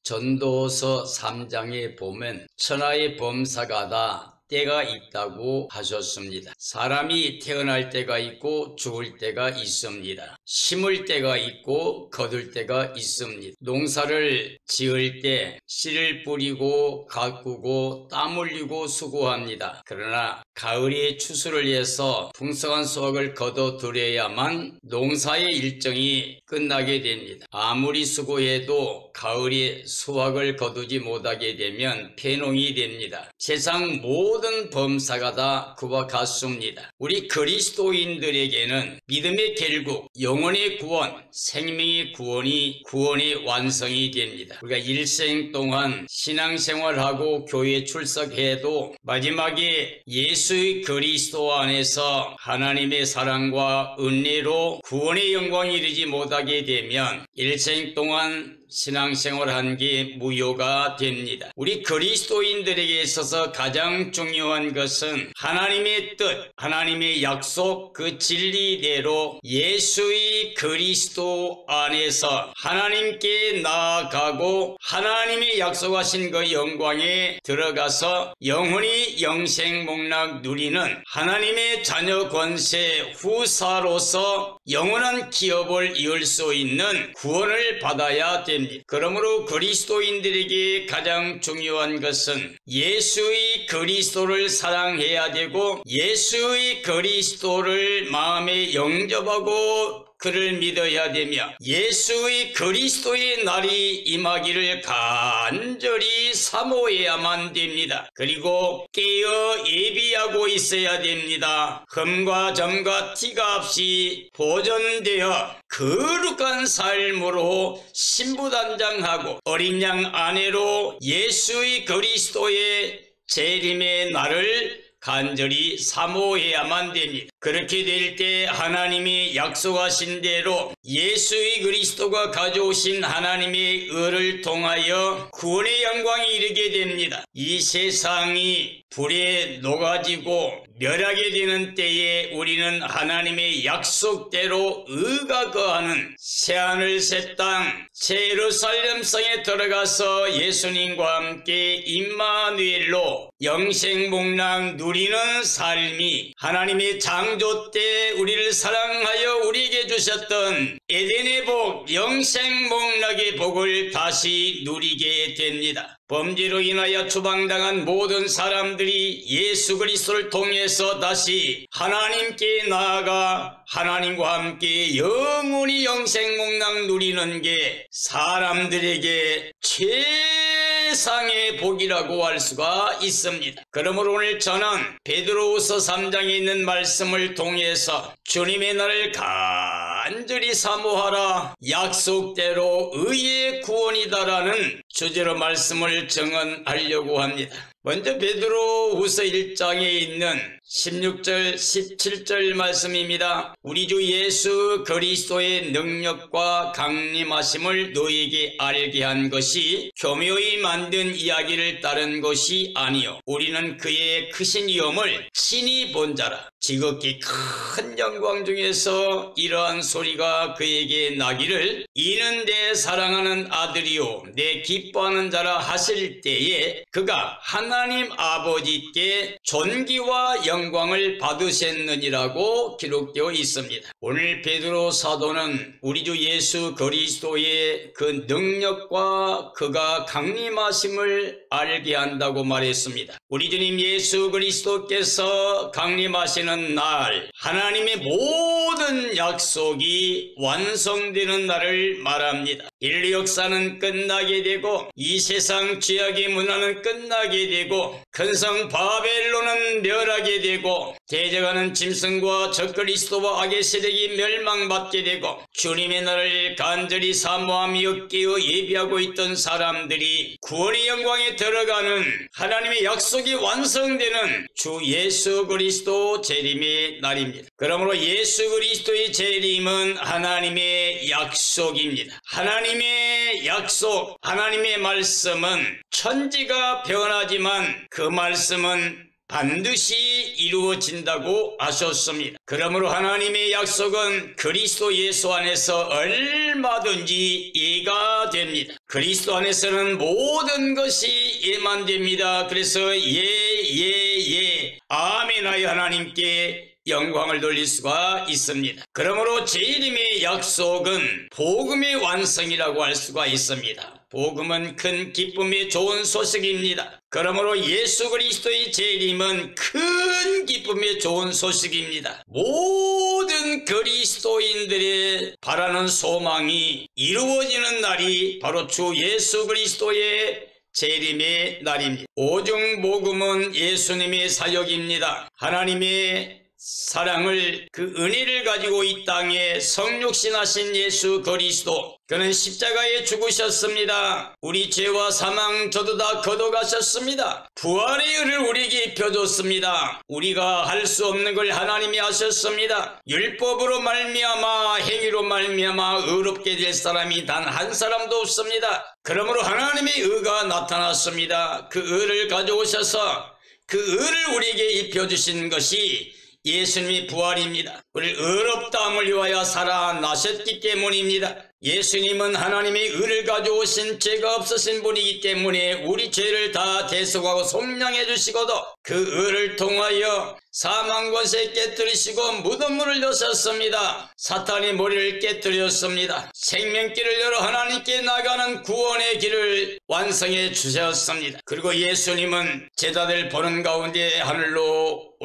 전도서 3장에 보면 천하의 범사가 다 때가 있다고 하셨습니다. 사람이 태어날 때가 있고 죽을 때가 있습니다. 심을 때가 있고 거둘 때가 있습니다. 농사를 지을 때 씨를 뿌리고 가꾸고 땀 흘리고 수고합니다. 그러나 가을이 추수를 해서 풍성한 수확을 거둬들여야만 농사의 일정이 끝나게 됩니다. 아무리 수고해도 가을이 수확을 거두지 못하게 되면 폐농이 됩니다. 세상 모든 범사가 다 그와 같습니다. 우리 그리스도인들에게는 믿음의 결국, 영혼의 구원, 생명의 구원이 구원의 완성이 됩니다. 우리가 일생 동안 신앙생활하고 교회 출석해도 마지막에 예수의 그리스도 안에서 하나님의 사랑과 은혜로 구원의 영광이 이르지 못하게 되면 일생 동안 신앙생활한 게 무효가 됩니다. 우리 그리스도인들에게 있어서 가장 중요한 것은 하나님의 뜻, 하나님의 약속, 그 진리대로 예수의 그리스도 안에서 하나님께 나아가고 하나님의 약속하신 그 영광에 들어가서 영원히 영생복락 누리는 하나님의 자녀 권세 후사로서 영원한 기업을 이을 수 있는 구원을 받아야 됩니다. 그러므로 그리스도인들에게 가장 중요한 것은 예수의 그리스도를 사랑해야 되고 예수의 그리스도를 마음에 영접하고 그를 믿어야 되며 예수의 그리스도의 날이 임하기를 간절히 사모해야만 됩니다. 그리고 깨어 예비하고 있어야 됩니다. 흠과 점과 티가 없이 보존되어 거룩한 삶으로 신부단장하고 어린 양 아내로 예수의 그리스도의 재림의 날을 간절히 사모해야만 됩니다. 그렇게 될 때 하나님이 약속하신 대로 예수의 그리스도가 가져오신 하나님의 의를 통하여 구원의 영광이 이르게 됩니다. 이 세상이 불에 녹아지고 멸하게 되는 때에 우리는 하나님의 약속대로 의가 거하는 새하늘 새 땅 새 예루살렘 성에 들어가서 예수님과 함께 임마누엘로 영생복락 누리는 삶이 하나님의 창조 때 우리를 사랑하여 우리에게 주셨던 에덴의 복, 영생복락의 복을 다시 누리게 됩니다. 범죄로 인하여 추방당한 모든 사람들이 예수 그리스도를 통해서 다시 하나님께 나아가 하나님과 함께 영원히 영생복락 누리는 게 사람들에게 최상의 복이라고 할 수가 있습니다. 그러므로 오늘 저는 베드로후서 3장에 있는 말씀을 통해서 주님의 날을 간절히 사모하라, 약속대로 의의 구원이다라는 주제로 말씀을 증언하려고 합니다. 먼저 베드로후서 1장에 있는 16절 17절 말씀입니다. 우리 주 예수 그리스도의 능력과 강림하심을 너희에게 알게 한 것이 교묘히 만든 이야기를 따른 것이 아니요 우리는 그의 크신 위엄을 친히 본 자라. 지극히 큰 영광 중에서 이러한 소리가 그에게 나기를 이는 내 사랑하는 아들이요 내 기뻐하는 자라 하실 때에 그가 하나님 아버지께 존귀와 영광을 받으셨느니라고 기록되어 있습니다. 오늘 베드로 사도는 우리 주 예수 그리스도의 그 능력과 그가 강림하심을 알게 한다고 말했습니다. 우리 주님 예수 그리스도께서 강림하시는 날 하나님의 모든 약속이 완성되는 날을 말합니다. 인류 역사는 끝나게 되고 이 세상 죄악의 문화는 끝나게 되고 큰성 바벨론은 멸하게 되고 대적하는 짐승과 적그리스도와 악의 세력이 멸망받게 되고 주님의 날을 간절히 사모하며 깨어 예비하고 있던 사람들이 구원의 영광에 들어가는 하나님의 약속이 완성되는 주 예수 그리스도 재림의 날입니다. 그러므로 예수 그리스도의 재림은 하나님의 약속입니다. 하나님의 약속, 하나님의 말씀은 천지가 변하지만 그 말씀은 반드시 이루어진다고 하셨습니다. 그러므로 하나님의 약속은 그리스도 예수 안에서 얼마든지 예가 됩니다. 그리스도 안에서는 모든 것이 예만 됩니다. 그래서 예 아멘하여 하나님께 영광을 돌릴 수가 있습니다. 그러므로 재림의 약속은 복음의 완성이라고 할 수가 있습니다. 복음은 큰 기쁨의 좋은 소식입니다. 그러므로 예수 그리스도의 재림은 큰 기쁨의 좋은 소식입니다. 모든 그리스도인들의 바라는 소망이 이루어지는 날이 바로 주 예수 그리스도의 재림의 날입니다. 오중복음은 예수님의 사역입니다. 하나님의 사랑을, 그 은혜를 가지고 이 땅에 성육신하신 예수 그리스도, 그는 십자가에 죽으셨습니다. 우리 죄와 사망 저도 다 걷어가셨습니다. 부활의 은을 우리에게 입혀줬습니다. 우리가 할 수 없는 걸 하나님이 하셨습니다. 율법으로 말미암아 행위로 말미암아 의롭게 될 사람이 단 한 사람도 없습니다. 그러므로 하나님의 의가 나타났습니다. 그 의를 가져오셔서 그 의를 우리에게 입혀주신 것이 예수님의 부활입니다. 우리를 의롭다함을 위하여 살아나셨기 때문입니다. 예수님은 하나님의 의를 가져오신 죄가 없으신 분이기 때문에 우리 죄를 다 대속하고 속량해 주시고도 그 의를 통하여 사망 권세 깨뜨리시고 무덤문을 여셨습니다. 사탄의 머리를 깨뜨렸습니다. 생명길을 열어 하나님께 나가는 구원의 길을 완성해 주셨습니다. 그리고 예수님은 제자들 보는 가운데 하늘로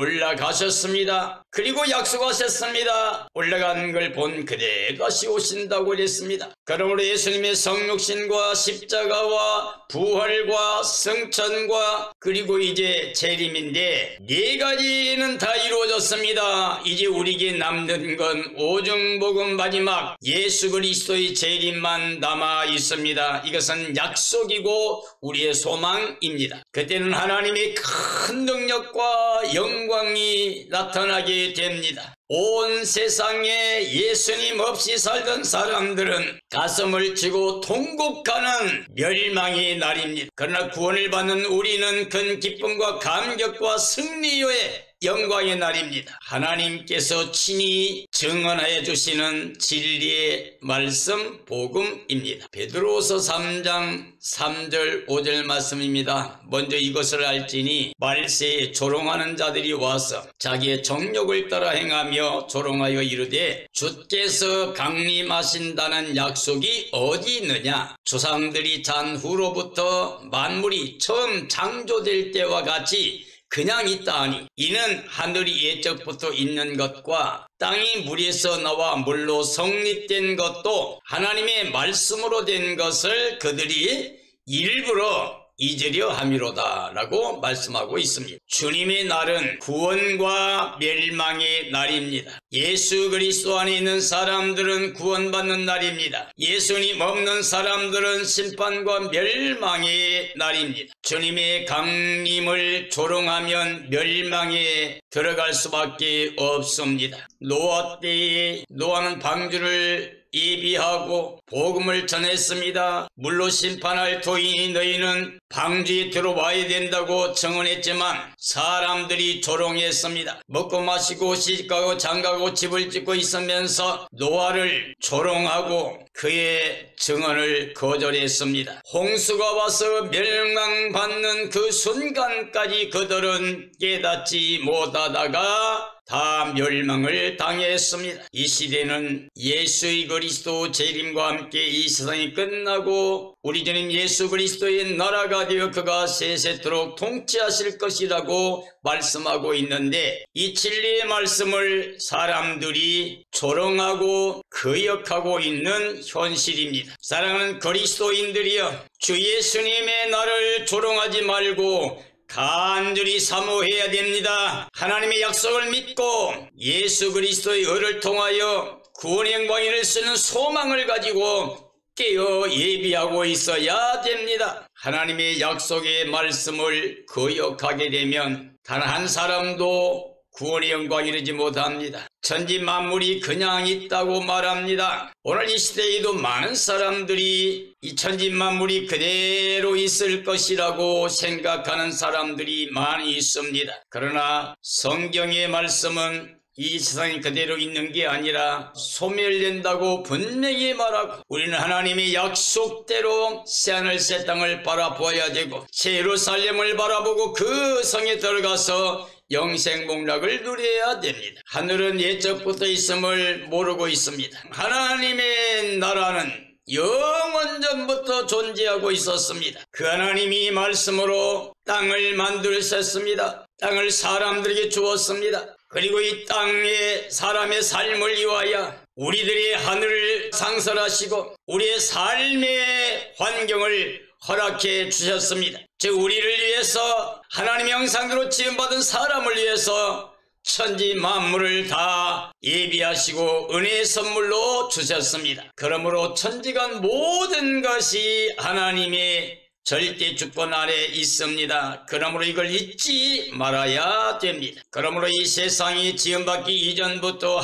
올라가셨습니다. 그리고 약속하셨습니다. 올라가는 걸 본 그대 다시 오신다고 했습니다. 그러므로 예수님의 성육신과 십자가와 부활과 성천과 그리고 이제 재림인데 네 가지는 다 이루어졌습니다. 이제 우리에게 남는 건 오중복음 마지막 예수 그리스도의 재림만 남아 있습니다. 이것은 약속이고 우리의 소망입니다. 그때는 하나님의 큰 능력과 영광이 나타나게 됩니다. 온 세상에 예수님 없이 살던 사람들은 가슴을 치고 통곡하는 멸망의 날입니다. 그러나 구원을 받는 우리는 큰 기쁨과 감격과 승리의 영광의 날입니다. 하나님께서 친히 증언하여 주시는 진리의 말씀 복음입니다. 베드로후서 3장 3절 5절 말씀입니다. 먼저 이것을 알지니 말세에 조롱하는 자들이 와서 자기의 정욕을 따라 행하며 조롱하여 이르되 주께서 강림하신다는 약속이 어디 있느냐. 조상들이 잔 후로부터 만물이 처음 창조될 때와 같이 그냥 있다 하니 이는 하늘이 예적부터 있는 것과 땅이 물에서 나와 물로 성립된 것도 하나님의 말씀으로 된 것을 그들이 일부러 잊으려 함이로다 라고 말씀하고 있습니다. 주님의 날은 구원과 멸망의 날입니다. 예수 그리스도 안에 있는 사람들은 구원받는 날입니다. 예수님 없는 사람들은 심판과 멸망의 날입니다. 주님의 강림을 조롱하면 멸망에 들어갈 수밖에 없습니다. 노아 때에 노아는 방주를 예비하고 복음을 전했습니다. 물로 심판할 토인이 너희는 방주에 들어와야 된다고 증언했지만 사람들이 조롱했습니다. 먹고 마시고 시집가고 장가고 집을 짓고 있으면서 노아를 조롱하고 그의 증언을 거절했습니다. 홍수가 와서 멸망받는 그 순간까지 그들은 깨닫지 못하다가 다 멸망을 당했습니다. 이 시대는 예수의 그리스도 재림과 함께 이 세상이 끝나고 우리 주님 예수 그리스도의 나라가 되어 그가 세세토록 통치하실 것이라고 말씀하고 있는데 이 진리의 말씀을 사람들이 조롱하고 거역하고 있는 현실입니다. 사랑하는 그리스도인들이여, 주 예수님의 나를 조롱하지 말고 간절히 사모해야 됩니다. 하나님의 약속을 믿고 예수 그리스도의 의를 통하여 구원의 영광을 쓰는 소망을 가지고 깨어 예비하고 있어야 됩니다. 하나님의 약속의 말씀을 거역하게 되면 단 한 사람도 구원의 영광 이르지 못합니다. 천지 만물이 그냥 있다고 말합니다. 오늘 이 시대에도 많은 사람들이 이 천지 만물이 그대로 있을 것이라고 생각하는 사람들이 많이 있습니다. 그러나 성경의 말씀은 이 세상이 그대로 있는 게 아니라 소멸된다고 분명히 말하고, 우리는 하나님의 약속대로 새하늘 새 땅을 바라보아야 되고 새 예루살렘을 바라보고 그 성에 들어가서 영생복락을 누려야 됩니다. 하늘은 예적부터 있음을 모르고 있습니다. 하나님의 나라는 영원전부터 존재하고 있었습니다. 그 하나님이 말씀으로 땅을 만드셨습니다. 땅을 사람들에게 주었습니다. 그리고 이 땅에 사람의 삶을 위하여 우리들의 하늘을 상설하시고 우리의 삶의 환경을 허락해 주셨습니다. 즉 우리를 위해서 하나님의 형상대로 지음받은 사람을 위해서 천지 만물을 다 예비하시고 은혜의 선물로 주셨습니다. 그러므로 천지간 모든 것이 하나님의 절대 주권 아래 있습니다. 그러므로 이걸 잊지 말아야 됩니다. 그러므로 이 세상이 지음받기 이전부터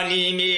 하나님의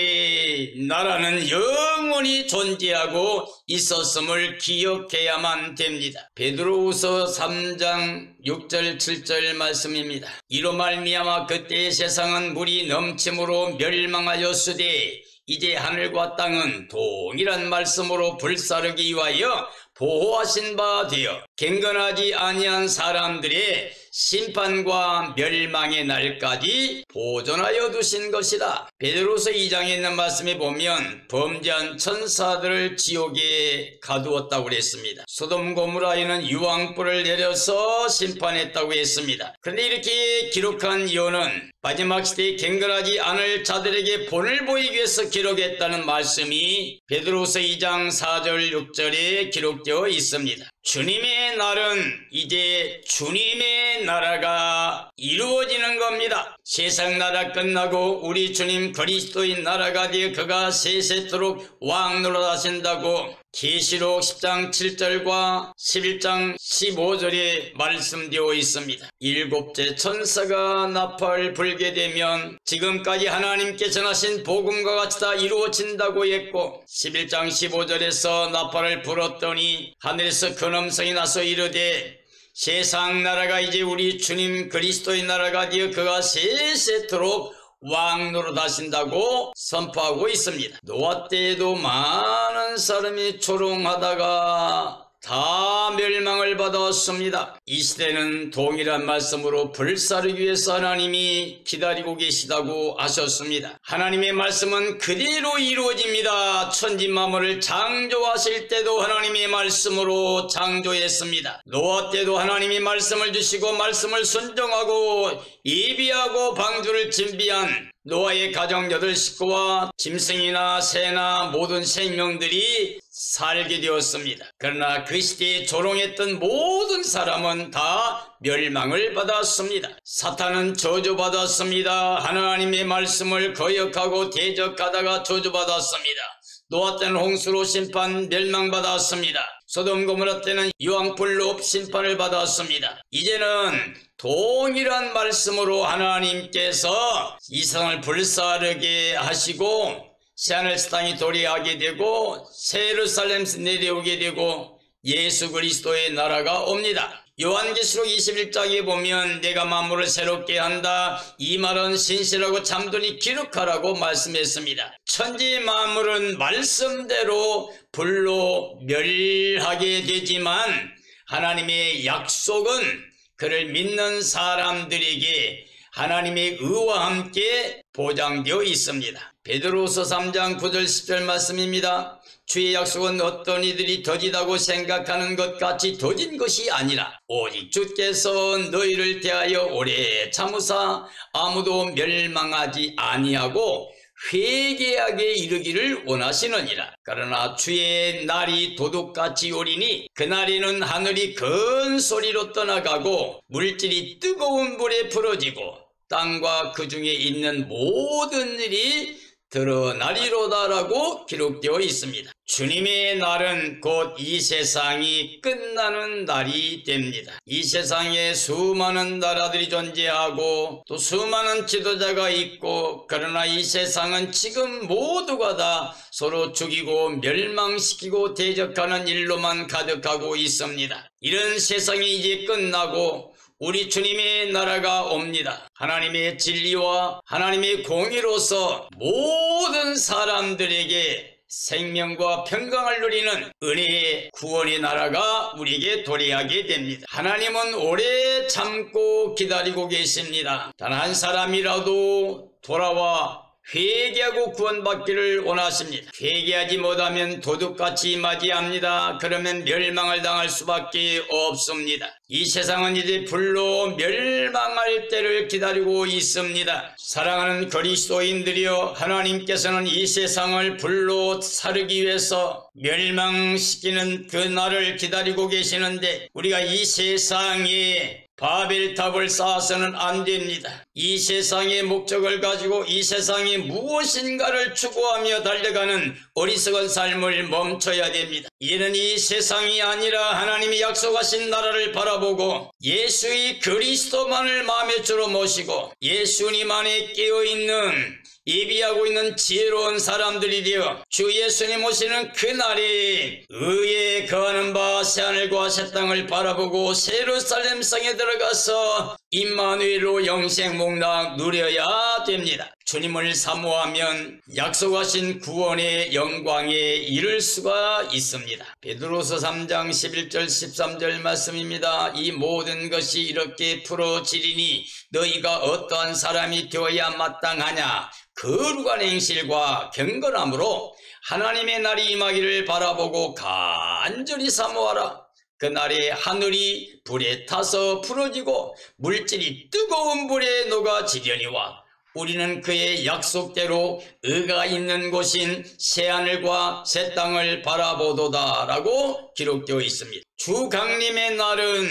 나라는 영원히 존재하고 있었음을 기억해야만 됩니다. 베드로후서 3장 6절 7절 말씀입니다. 이로 말미암아 그때의 세상은 물이 넘침으로 멸망하였으되 이제 하늘과 땅은 동일한 말씀으로 불사르기 위하여 보호하신 바 되어 경건하지 아니한 사람들의 심판과 멸망의 날까지 보존하여 두신 것이다. 베드로서 2장에 있는 말씀에 보면 범죄한 천사들을 지옥에 가두었다고 했습니다. 소돔 고모라에는 유황불을 내려서 심판했다고 했습니다. 그런데 이렇게 기록한 이유는 마지막 시대에 경건하지 않을 자들에게 본을 보이기 위해서 기록했다는 말씀이 베드로서 2장 4절 6절에 기록되어 있습니다. 주님의 날은 이제 주님의 나라가 이루어지는 겁니다. 세상 나라 끝나고 우리 주님 그리스도의 나라가 되어 그가 세세토록 왕 노릇하신다고 계시록 10장 7절과 11장 15절에 말씀되어 있습니다. 일곱째 천사가 나팔 불게 되면 지금까지 하나님께 전하신 복음과 같이 다 이루어진다고 했고, 11장 15절에서 나팔을 불었더니 하늘에서 큰 음성이 나서 이르되 세상 나라가 이제 우리 주님 그리스도의 나라가 되어 그가 세세토록 왕 노릇하신다고 선포하고 있습니다. 노아 때에도 많은 사람이 조롱하다가 다 멸망을 받았습니다. 이 시대는 동일한 말씀으로 불사르기 위해서 하나님이 기다리고 계시다고 하셨습니다. 하나님의 말씀은 그대로 이루어집니다. 천지 만물을 창조하실 때도 하나님의 말씀으로 창조했습니다. 노아 때도 하나님이 말씀을 주시고 말씀을 순종하고 예비하고 방주를 준비한 노아의 가정 8식구와 짐승이나 새나 모든 생명들이 살게 되었습니다. 그러나 그 시대에 조롱했던 모든 사람은 다 멸망을 받았습니다. 사탄은 저주받았습니다. 하나님의 말씀을 거역하고 대적하다가 저주받았습니다. 노아 때는 홍수로 심판 멸망받았습니다. 소돔 고모라 때는 유황불로 심판을 받았습니다. 이제는 동일한 말씀으로 하나님께서 이 세상을 불사르게 하시고 새하늘 새 땅이 도래하게 되고 새 예루살렘에서 내려오게 되고 예수 그리스도의 나라가 옵니다. 요한계시록 21장에 보면 내가 만물을 새롭게 한다, 이 말은 신실하고 참되니 기록하라고 말씀했습니다. 천지 만물은 말씀대로 불로 멸하게 되지만 하나님의 약속은 그를 믿는 사람들에게 하나님의 의와 함께 보장되어 있습니다. 베드로서 3장 9절 10절 말씀입니다. 주의 약속은 어떤 이들이 더디다고 생각하는 것 같이 더딘 것이 아니라 오직 주께서 너희를 대하여 오래 참으사 아무도 멸망하지 아니하고 회개하게 이르기를 원하시느니라. 그러나 주의 날이 도둑같이 오리니 그날에는 하늘이 큰 소리로 떠나가고 물질이 뜨거운 불에 풀어지고 땅과 그 중에 있는 모든 일이 드러나리로다라고 기록되어 있습니다. 주님의 날은 곧 이 세상이 끝나는 날이 됩니다. 이 세상에 수많은 나라들이 존재하고 또 수많은 지도자가 있고, 그러나 이 세상은 지금 모두가 다 서로 죽이고 멸망시키고 대적하는 일로만 가득하고 있습니다. 이런 세상이 이제 끝나고 우리 주님의 나라가 옵니다. 하나님의 진리와 하나님의 공의로서 모든 사람들에게 생명과 평강을 누리는 은혜의 구원의 나라가 우리에게 도래하게 됩니다. 하나님은 오래 참고 기다리고 계십니다. 단 한 사람이라도 돌아와 회개하고 구원받기를 원하십니다. 회개하지 못하면 도둑같이 맞이합니다. 그러면 멸망을 당할 수밖에 없습니다. 이 세상은 이제 불로 멸망할 때를 기다리고 있습니다. 사랑하는 그리스도인들이여, 하나님께서는 이 세상을 불로 사르기 위해서 멸망시키는 그 날을 기다리고 계시는데, 우리가 이 세상에 바벨탑을 쌓아서는 안 됩니다. 이 세상의 목적을 가지고 이 세상에 무엇인가를 추구하며 달려가는 어리석은 삶을 멈춰야 됩니다. 이는 이 세상이 아니라 하나님이 약속하신 나라를 바라보고 예수의 그리스도만을 마음의 주로 모시고 예수님 안에 깨어있는 예비하고 있는 지혜로운 사람들이 되어 주 예수님 오시는 그날에 의에 거하는 바 새하늘과 새 땅을 바라보고 새 예루살렘 성에 들어가서 임마누엘로 영생복락 누려야 됩니다. 주님을 사모하면 약속하신 구원의 영광에 이를 수가 있습니다. 베드로서 3장 11절 13절 말씀입니다. 이 모든 것이 이렇게 풀어지리니 너희가 어떠한 사람이 되어야 마땅하냐? 거룩한 행실과 경건함으로 하나님의 날이 임하기를 바라보고 간절히 사모하라. 그날에 하늘이 불에 타서 풀어지고 물질이 뜨거운 불에 녹아지려니와 우리는 그의 약속대로 의가 있는 곳인 새하늘과 새 땅을 바라보도다 라고 기록되어 있습니다. 주 강림의 날은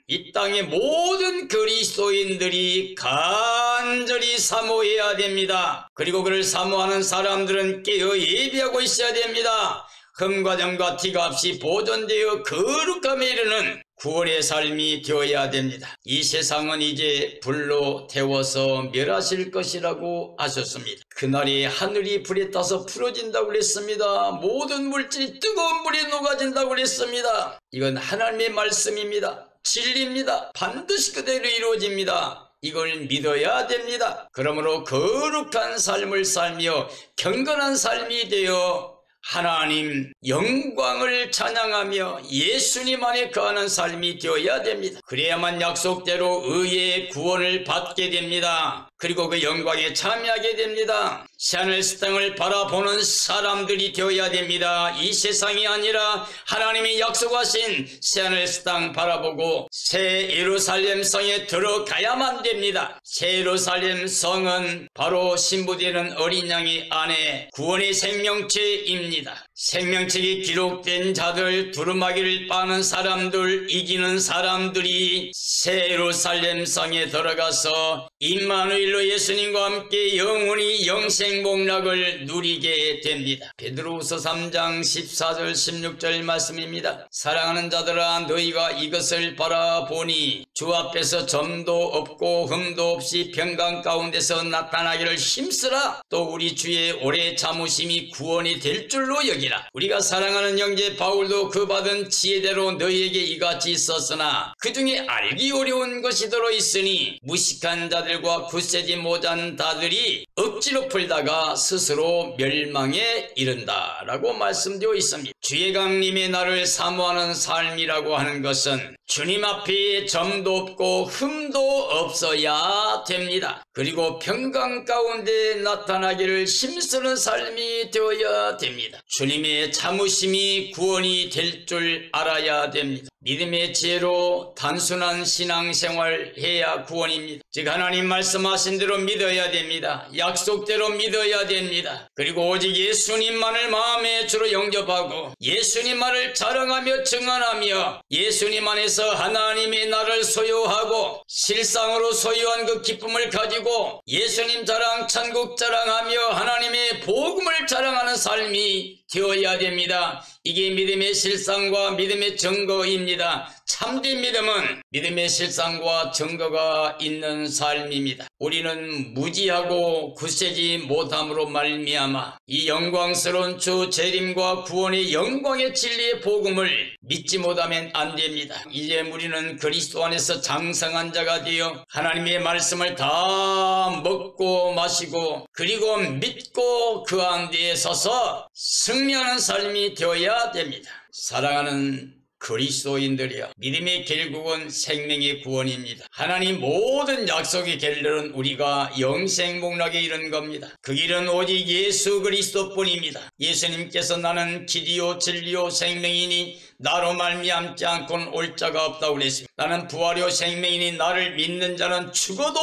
이 땅의 모든 그리스도인들이 간절히 사모해야 됩니다. 그리고 그를 사모하는 사람들은 깨어 예비하고 있어야 됩니다. 흠과 점과 티가 없이 보존되어 거룩함에 이르는 구원의 삶이 되어야 됩니다. 이 세상은 이제 불로 태워서 멸하실 것이라고 하셨습니다. 그날이 하늘이 불에 타서 풀어진다고 그랬습니다. 모든 물질이 뜨거운 불에 녹아진다고 그랬습니다. 이건 하나님의 말씀입니다. 진리입니다. 반드시 그대로 이루어집니다. 이걸 믿어야 됩니다. 그러므로 거룩한 삶을 살며 경건한 삶이 되어 하나님 영광을 찬양하며 예수님 안에 거하는 삶이 되어야 됩니다. 그래야만 약속대로 의의 구원을 받게 됩니다. 그리고 그 영광에 참여하게 됩니다. 새하늘 새 땅을 바라보는 사람들이 되어야 됩니다. 이 세상이 아니라 하나님이 약속하신 새하늘 새 땅 바라보고 새 예루살렘 성에 들어가야만 됩니다. 새 예루살렘 성은 바로 신부되는 어린 양의 안에 구원의 생명체입니다. 생명책에 기록된 자들, 두루마기를 빠는 사람들, 이기는 사람들이 새 예루살렘 성에 들어가서 임마누엘로 예수님과 함께 영원히 영생복락을 누리게 됩니다. 베드로후서 3장 14절 16절 말씀입니다. 사랑하는 자들아, 너희가 이것을 바라보니 주 앞에서 점도 없고 흠도 없이 평강 가운데서 나타나기를 힘쓰라. 또 우리 주의 오래 참으심이 구원이 될 줄로 여기라. 우리가 사랑하는 형제 바울도 그 받은 지혜대로 너희에게 이같이 썼으나 그 중에 알기 어려운 것이 들어있으니 무식한 자들과 굳세지 못한 자들이 억지로 풀다가 스스로 멸망에 이른다 라고 말씀되어 있습니다. 주의 강림의 날을 사모하는 삶이라고 하는 것은 주님 앞에 점도 없고 흠도 없어야 됩니다. 그리고 평강 가운데 나타나기를 힘쓰는 삶이 되어야 됩니다. 주님의 참으심이 구원이 될 줄 알아야 됩니다. 믿음의 지혜로 단순한 신앙생활 해야 구원입니다. 즉 하나님 말씀하신 대로 믿어야 됩니다. 약속대로 믿어야 됩니다. 그리고 오직 예수님만을 마음의 주로 영접하고 예수님만을 자랑하며 증언하며 예수님 안에서 하나님의 나를 소유하고 실상으로 소유한 그 기쁨을 가지고 예수님 자랑, 천국 자랑하며 하나님의 복음을 자랑하는 삶이 되어야 됩니다. 이게 믿음의 실상과 믿음의 증거입니다. 참된 믿음은 믿음의 실상과 증거가 있는 삶입니다. 우리는 무지하고 굳세지 못함으로 말미암아 이 영광스러운 주 재림과 구원의 영광의 진리의 복음을 믿지 못하면 안 됩니다. 이제 우리는 그리스도 안에서 장성한 자가 되어 하나님의 말씀을 다 먹고 마시고 그리고 믿고 그 안에 서서 승리하는 삶이 되어야 됩니다. 사랑하는 그리스도인들이여, 믿음의 결국은 생명의 구원입니다. 하나님 모든 약속의 결론은 우리가 영생복락에 이른 겁니다. 그 길은 오직 예수 그리스도뿐입니다. 예수님께서 나는 길이요 진리요 생명이니 나로 말미암지 않고는 올 자가 없다고 그랬습니다. 나는 부활이요 생명이니 나를 믿는 자는 죽어도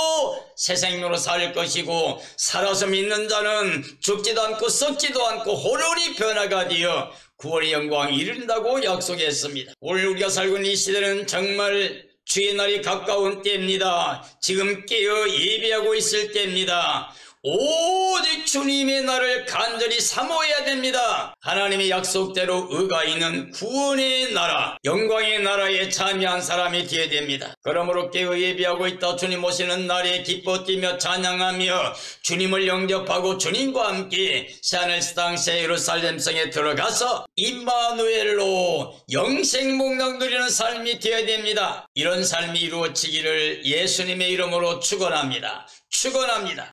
새 생명으로 살 것이고 살아서 믿는 자는 죽지도 않고 썩지도 않고 홀연히 변화가 되어 구원의 영광에 이른다고 약속했습니다. 오늘 우리가 살고 있는 이 시대는 정말 주의 날이 가까운 때입니다. 지금 깨어 예배하고 있을 때입니다. 오직 주님의 날을 간절히 사모해야 됩니다. 하나님의 약속대로 의가 있는 구원의 나라, 영광의 나라에 참여한 사람이 되어야 됩니다. 그러므로 깨어 예배하고 있다 주님 오시는 날에 기뻐 뛰며 찬양하며 주님을 영접하고 주님과 함께 새하늘 땅 새 예루살렘 성에 들어가서 임마누엘로 영생복락 누리는 삶이 되어야 됩니다. 이런 삶이 이루어지기를 예수님의 이름으로 축원합니다. 축원합니다.